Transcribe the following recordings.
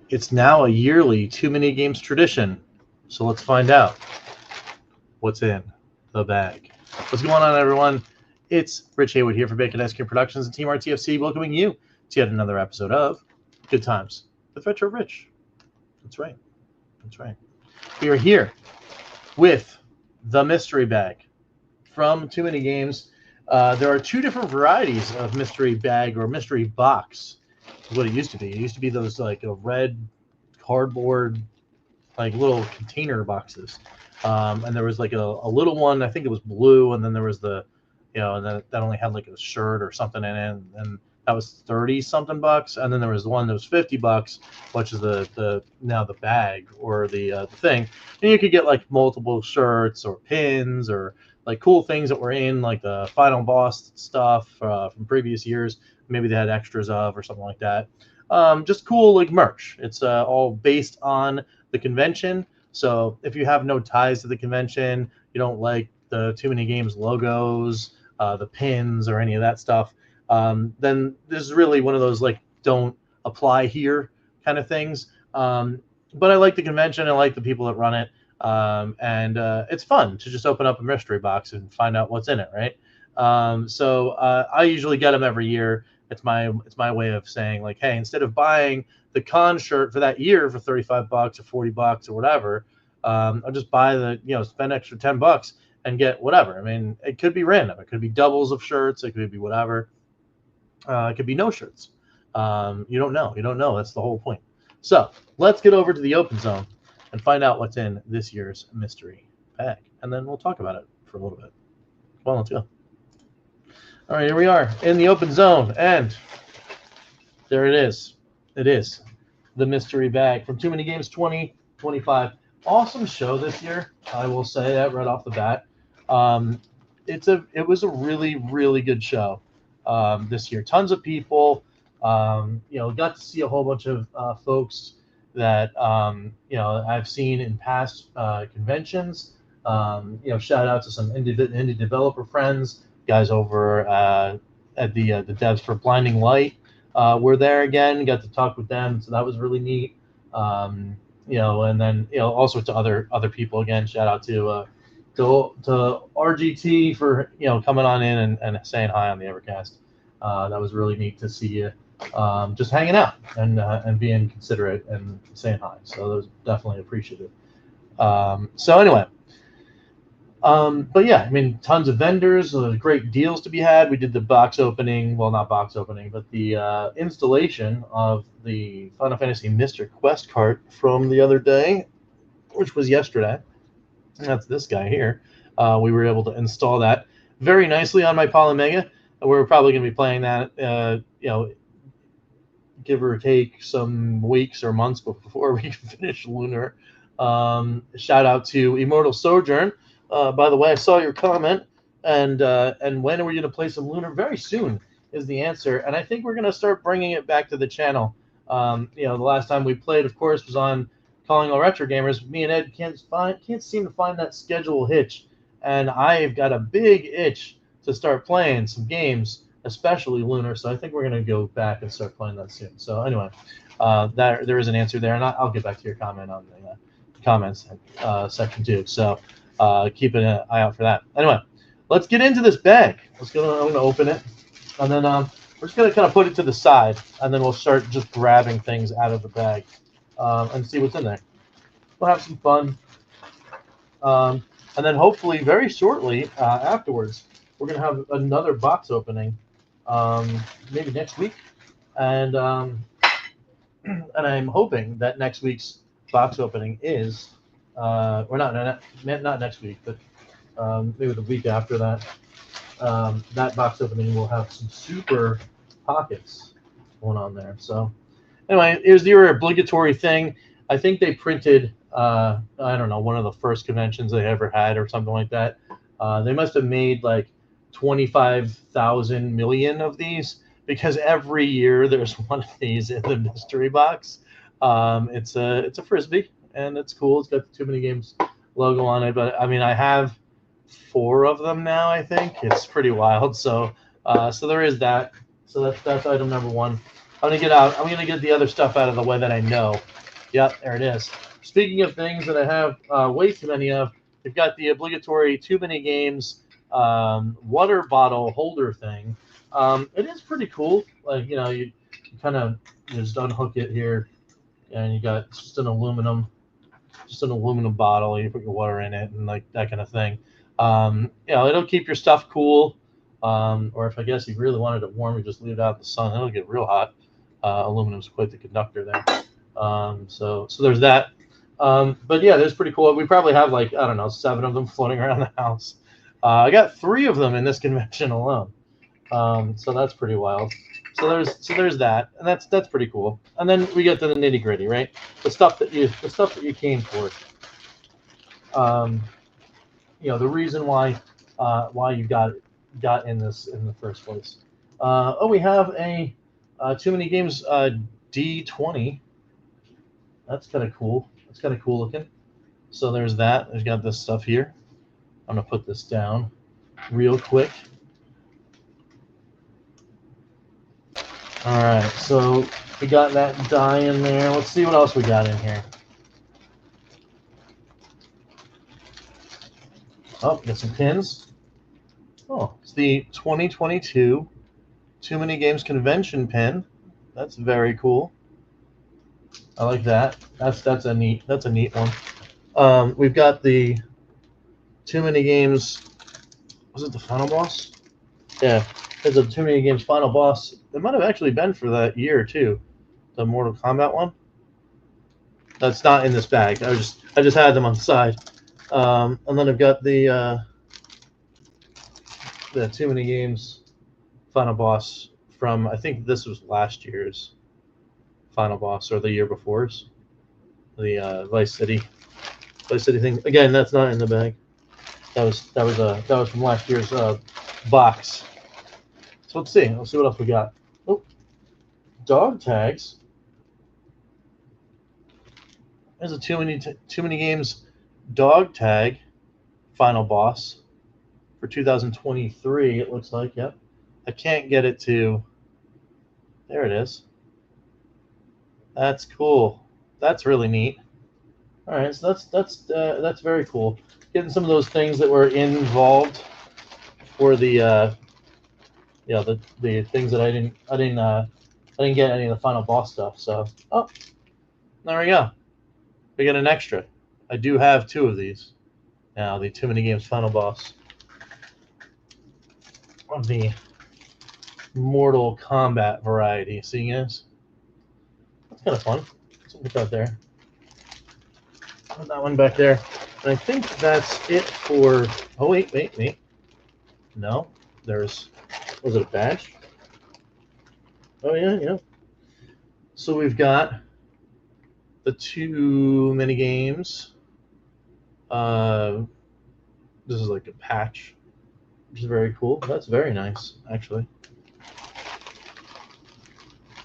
It's now a yearly Too Many Games tradition. So let's find out what's in the bag. What's going on, everyone? It's Rich Haywood here for Bacon Ice Cream Productions and Team RTFC, welcoming you to yet another episode of Good Times with Retro Rich. That's right. That's right. We are here with the mystery bag from Too Many Games. There are two different varieties of mystery bag or mystery box. Is what it used to be. It used to be those like a red cardboard, like little container boxes, and there was like a little one. I think it was blue, and then there was the, and then that only had like a shirt or something in it, and that was 30 something bucks. And then there was the one that was $50, which is the now the bag or the thing, and you could get like multiple shirts or pins or like cool things that were in like the Final Boss stuff from previous years. Maybe they had extras of or something like that. Just cool like merch. It's all based on the convention. So if you have no ties to the convention, you don't like the Too Many Games logos, the pins, or any of that stuff, then this is really one of those like don't apply here kind of things. But I like the convention. I like the people that run it. And it's fun to just open up a mystery box and find out what's in it, right? So I usually get them every year. It's my way of saying like, hey, instead of buying the con shirt for that year for $35 or $40 or whatever, I'll just buy spend extra $10 and get whatever. I mean, it could be random. It could be doubles of shirts. It could be whatever. It could be no shirts. You don't know. You don't know. That's the whole point. So let's get over to the open zone and find out what's in this year's mystery bag, and then we'll talk about it for a little bit. Well, let's go. All right, here we are in the open zone, and there it is. It is the mystery bag from Too Many Games 2025. Awesome show this year, I will say that right off the bat. It was a really, really good show this year. Tons of people. Got to see a whole bunch of folks that I've seen in past conventions. Shout out to some indie developer friends. Guys over at the devs for Blinding Light were there again. Got to talk with them, so that was really neat. And then all sorts of other people again. Shout out to RGT for coming on in and saying hi on the Evercast. That was really neat to see you just hanging out and being considerate and saying hi. So that was definitely appreciative. So anyway. But yeah, I mean, tons of vendors, great deals to be had. We did the box opening, well, not box opening, but the installation of the Final Fantasy Mr. Quest cart from the other day, which was yesterday. That's this guy here. We were able to install that very nicely on my Polymega. We're probably going to be playing that, give or take some weeks or months before we can finish Lunar. Shout out to Immortal Sojourn. By the way, I saw your comment, and when are we going to play some Lunar? Very soon is the answer, and I think we're going to start bringing it back to the channel. The last time we played, of course, was on Calling All Retro Gamers. Me and Ed can't seem to find that schedule hitch, and I've got a big itch to start playing some games, especially Lunar. So I think we're going to go back and start playing that soon. So anyway, there is an answer there, and I'll get back to your comment on the comments section too. So. Keep an eye out for that. Anyway, let's get into this bag. I'm going to open it, and then we're just going to kind of put it to the side, and then we'll start just grabbing things out of the bag and see what's in there. We'll have some fun. And then hopefully very shortly afterwards, we're going to have another box opening, maybe next week. And I'm hoping that next week's box opening is or not next week, but maybe the week after that. That box opening will have some super pockets going on there. So anyway, here's the obligatory thing. I think they printed, I don't know, one of the first conventions they ever had or something like that. They must have made like 25,000 million of these, because every year there's one of these in the mystery box. It's a Frisbee. And it's cool. It's got the Too Many Games logo on it. But I mean, I have 4 of them now. I think it's pretty wild. So there is that. So that's item number 1. I'm gonna get the other stuff out of the way that I know. Yep, there it is. Speaking of things that I have way too many of, we've got the obligatory Too Many Games water bottle holder thing. It is pretty cool. Like, you know, you kind of just unhook it here, and you got just an aluminum bottle. You put your water in it, and like that kind of thing. You know, it'll keep your stuff cool. Or if I guess you really wanted it warm, you just leave it out in the sun. It'll get real hot. Aluminum's quite the conductor there. So there's that. But yeah, that's pretty cool. We probably have like, I don't know, 7 of them floating around the house. I got 3 of them in this convention alone. So that's pretty wild. So there's that, and that's pretty cool. And then we get to the nitty gritty, right? The stuff that you came for. You know, the reason why you got in this in the first place. We have a Too Many Games D20. That's kind of cool. It's kind of cool looking. So there's that. There's got this stuff here. I'm gonna put this down real quick. All right, so we got that die in there. Let's see what else we got in here. Oh, got some pins. Oh, it's the 2022 Too Many Games Convention pin. That's very cool. I like that. That's a neat one. We've got the Too Many Games. Was it the Final Boss? Yeah, there's a Too Many Games Final Boss. It might have actually been for that year too, the Mortal Kombat one. That's not in this bag. I just had them on the side. And then I've got the Too Many Games Final Boss from, I think this was last year's Final Boss or the year before's. The Vice City thing. Again, that's not in the bag. That was from last year's box. So let's see what else we got. Oh, dog tags. There's a Too Many Games dog tag Final Boss for 2023. It looks like. Yep. I can't get it to. There it is. That's cool. That's really neat. All right, so that's very cool. Getting some of those things that were involved for the the things that I didn't get any of the Final Boss stuff. So there we go. We get an extra. I do have 2 of these now. The Too Many Games Final Boss of the Mortal Kombat variety. See, guys? That's kind of fun. So put that there. Put that one back there. And I think that's it for. Oh wait. No, there's. Was it a badge? Oh yeah. So we've got the Too Many Games. This is like a patch, which is very cool. That's very nice, actually.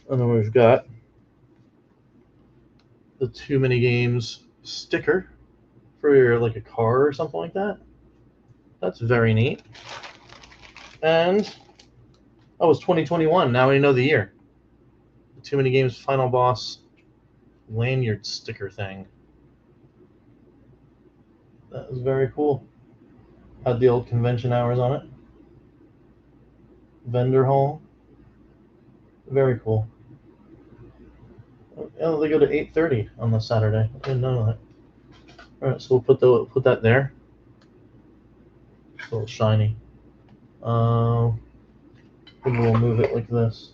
And then we've got the Too Many Games sticker for like a car or something like that. That's very neat. And it's 2021. Now we know the year. The Too Many Games Final Boss lanyard sticker thing. That was very cool. Had the old convention hours on it. Vendor hall. Very cool. Oh, they go to 8:30 on the Saturday. I didn't know that. All right, so we'll put that there. It's a little shiny. Maybe we'll move it like this.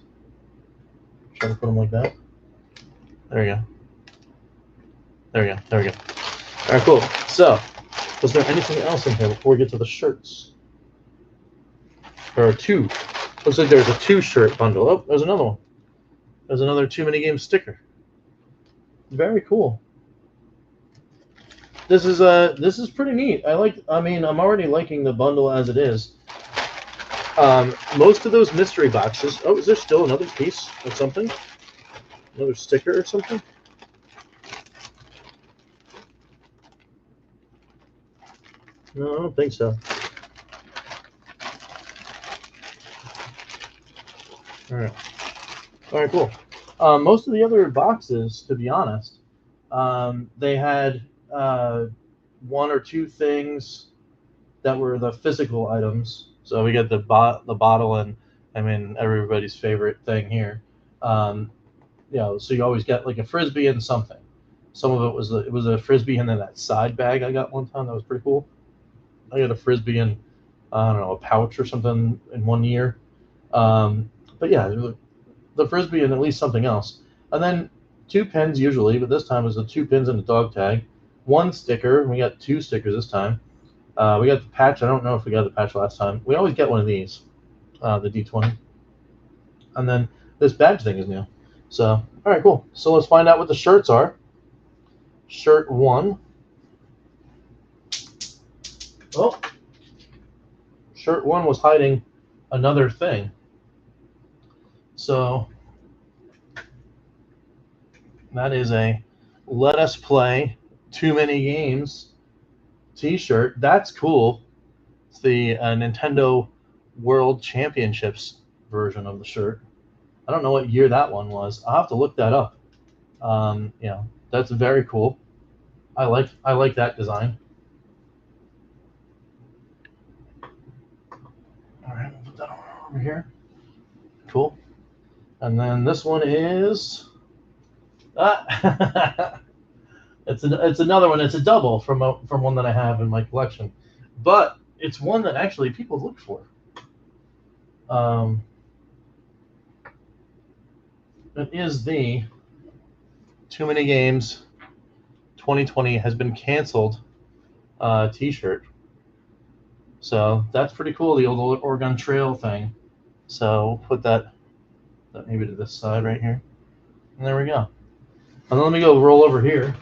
Try to put them like that. There we go. There we go. All right, cool. So, was there anything else in here before we get to the shirts? There are 2. Looks like there's a 2-shirt bundle. Oh, there's another one. There's another Too Many Games sticker. Very cool. This is pretty neat. I'm already liking the bundle as it is. Most of those mystery boxes. Oh, is there still another piece of something? Another sticker or something? No, I don't think so. All right, cool. Most of the other boxes, to be honest, they had one or two things that were the physical items. So we got the bottle, and I mean everybody's favorite thing here. So you always get like a frisbee and something. Some of it was a frisbee and then that side bag I got one time that was pretty cool. I got a frisbee and I don't know, a pouch or something in one year. But yeah, the frisbee and at least something else. And then 2 pins usually, but this time it was the 2 pins and a dog tag. 1 sticker. We got 2 stickers this time. We got the patch. I don't know if we got the patch last time. We always get one of these, the D20. And then this badge thing is new. So, all right, cool. So let's find out what the shirts are. Shirt 1. Oh, shirt 1 was hiding another thing. So that is a Let Us Play Too Many Games t-shirt. That's cool. It's the Nintendo World Championships version of the shirt. I don't know what year that one was. I'll have to look that up. That's very cool. I like that design. All right, we'll put that over here. Cool. And then this one is it's another one. It's a double from one that I have in my collection, but it's one that actually people look for. It is the Too Many Games 2020 has been canceled t-shirt. So that's pretty cool, the old Oregon Trail thing. So we'll put that maybe to this side right here. And there we go. And then let me go roll over here.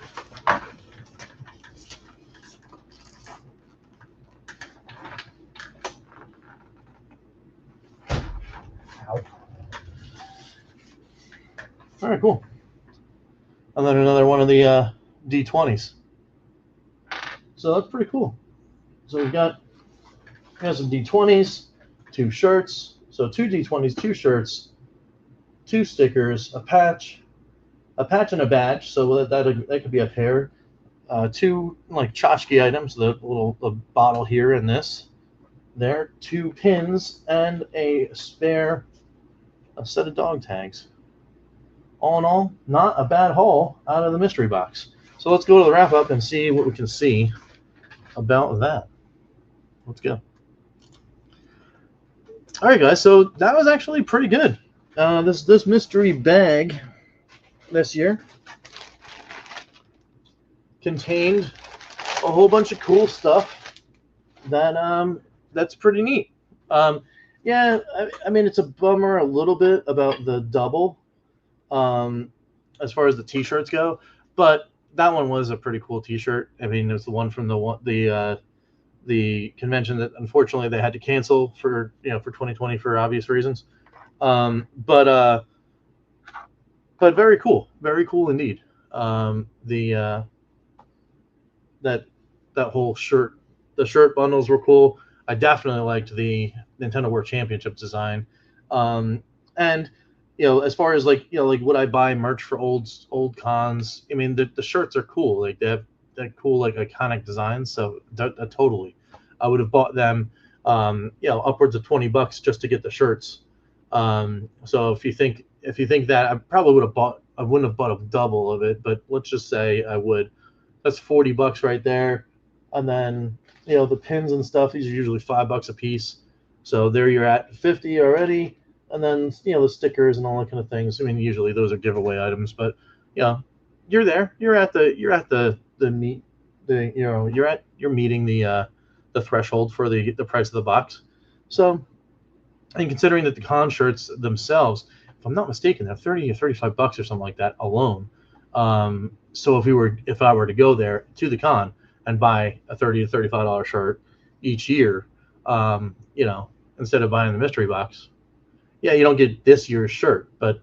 Ow. All right, cool. And then another one of the D20s. So that's pretty cool. So we've got some D20s, 2 shirts. So 2 D20s, 2 shirts, 2 stickers, a patch and a badge. So that could be a pair. 2 like tchotchke items, the bottle here and this. There, 2 pins and a set of dog tags. All in all, not a bad haul out of the mystery box. So let's go to the wrap up and see what we can see about that. Let's go. All right, guys. So that was actually pretty good. This mystery bag this year contained a whole bunch of cool stuff that's pretty neat. Yeah, I mean it's a bummer a little bit about the double as far as the t-shirts go, but that one was a pretty cool t-shirt. I mean, it was the one from the convention that unfortunately they had to cancel for 2020 for obvious reasons. But very cool indeed. That whole shirt, the shirt bundles were cool. I definitely liked the Nintendo World Championship design. And as far as like would I buy merch for old cons? I mean, the shirts are cool. Like they have that cool like iconic designs. So totally, I would have bought them. Upwards of $20 just to get the shirts. So if you think that, I probably would have bought. I wouldn't have bought a double of it, but let's just say I would. That's $40 right there. And then the pins and stuff. These are usually $5 a piece. So there you're at 50 already. And then the stickers and all that kind of things. I mean, usually those are giveaway items, but you're there. You're meeting the threshold for the price of the box. So, and considering that the con shirts themselves, if I'm not mistaken, they're $30 or $35 or something like that alone. So if I were to go there to the con and buy a $30 to $35 shirt each year, instead of buying the mystery box, yeah, you don't get this year's shirt, but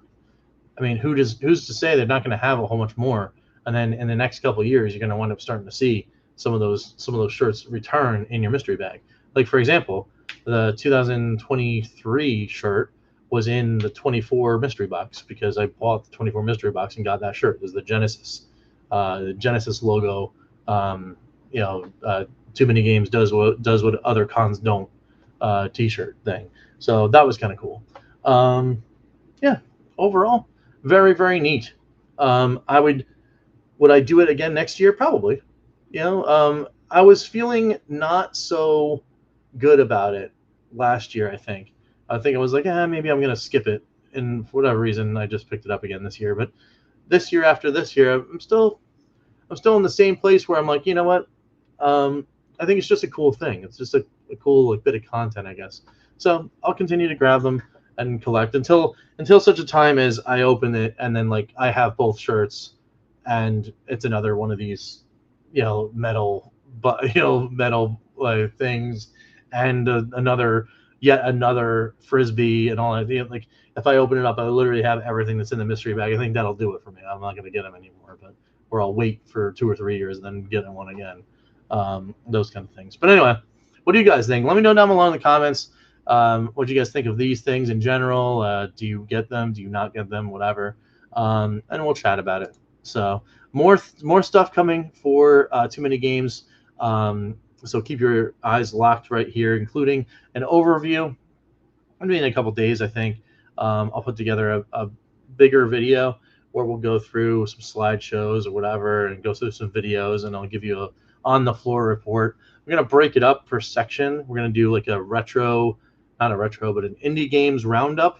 I mean, who's to say they're not going to have a whole bunch more? And then in the next couple of years, you're going to wind up starting to see some of those shirts return in your mystery bag. Like for example, the 2023 shirt was in the 24 mystery box because I bought the 24 mystery box and got that shirt. It was the Genesis logo. Too Many Games does what other cons don't T-shirt thing. So that was kind of cool. Yeah, overall, very, very neat. Would I do it again next year? Probably. I was feeling not so good about it last year. I think I was like, maybe I'm gonna skip it. And for whatever reason, I just picked it up again this year. But this year, after this year, I'm still in the same place where I'm like, you know what? I think it's just a cool thing. It's just a cool bit of content, I guess. So I'll continue to grab them and collect until such a time as I open it and then I have both shirts, and it's another one of these, metal, but metal things, and yet another frisbee and all that. Like if I open it up, I literally have everything that's in the mystery bag. I think that'll do it for me. I'm not going to get them anymore, or I'll wait for 2 or 3 years and then get one again. Those kind of things. But anyway, what do you guys think? Let me know down below in the comments. What do you guys think of these things in general? Do you get them? Do you not get them? Whatever. And we'll chat about it. So more stuff coming for Too Many Games. So keep your eyes locked right here, including an overview. I'm doing a couple days, I think. I'll put together a bigger video where we'll go through some slideshows or whatever and go through some videos, and I'll give you a on-the-floor report. We're going to break it up per section. We're going to do a retro, not a retro, but an indie games roundup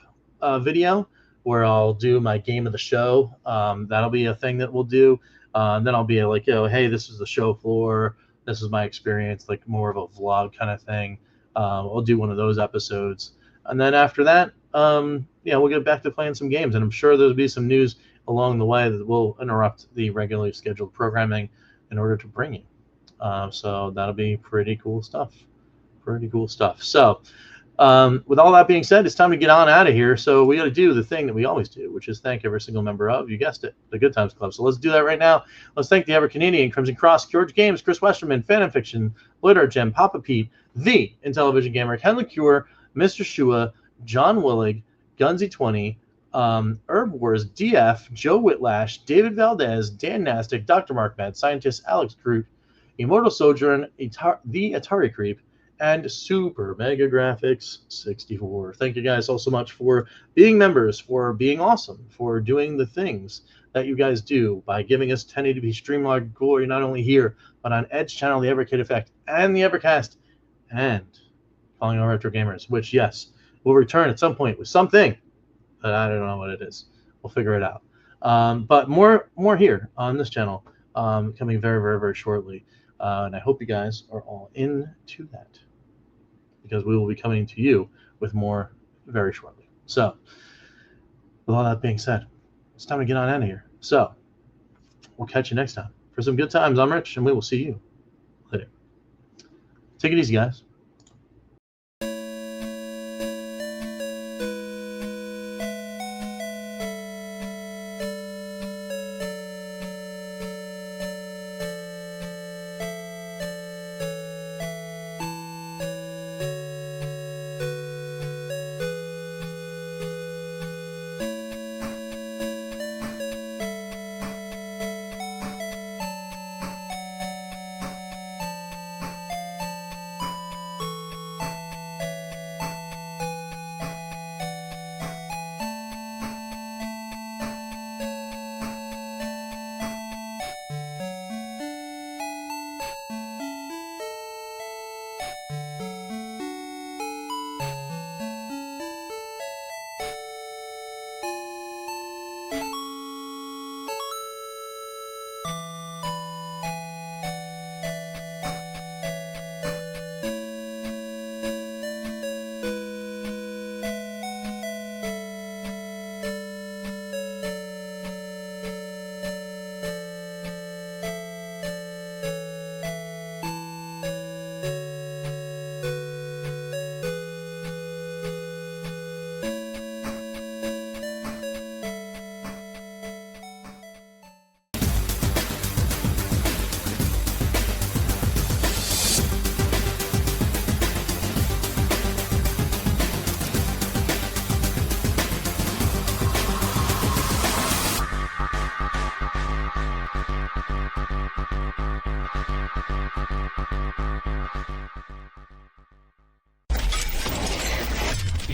video where I'll do my game of the show. That'll be a thing that we'll do. And then I'll be like, hey, this is the show floor. This is my experience, more of a vlog kind of thing. I'll do one of those episodes. And then after that, we'll get back to playing some games. And I'm sure there'll be some news along the way that will interrupt the regularly scheduled programming in order to bring you. So that'll be pretty cool stuff. So with all that being said, it's time to get on out of here. So we got to do the thing that we always do, which is thank every single member of, you guessed it, the Good Times Club. So let's do that right now. Let's thank the EverCanadian, Crimson Cross, George Games, Chris Westerman, Fan and Fiction, Blitter Gem, Papa Pete, The Intellivision Gamer, Ken LaCure, Mr. Shua, John Willig, Gunsy20, Herb Wars, DF, Joe Whitlash, David Valdez, Dan Nastic, Dr. Mark Mad Scientist, Alex Groot, Immortal Sojourn, the Atari Creep, and Super Mega Graphics 64. Thank you guys all so much for being members, for being awesome, for doing the things that you guys do by giving us 1080p streamlined glory, not only here, but on Edge Channel, the Evercade Effect, and the Evercast, and Calling All Retro Gamers, which, yes, will return at some point with something, but I don't know what it is. We'll figure it out. But more here on this channel coming very, very, very shortly. And I hope you guys are all into that, because we will be coming to you with more very shortly. So with all that being said, it's time to get on out of here. So we'll catch you next time for some good times. I'm Rich, and we will see you later. Take it easy, guys.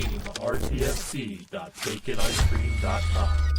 team, rtfc.baconicecream.com.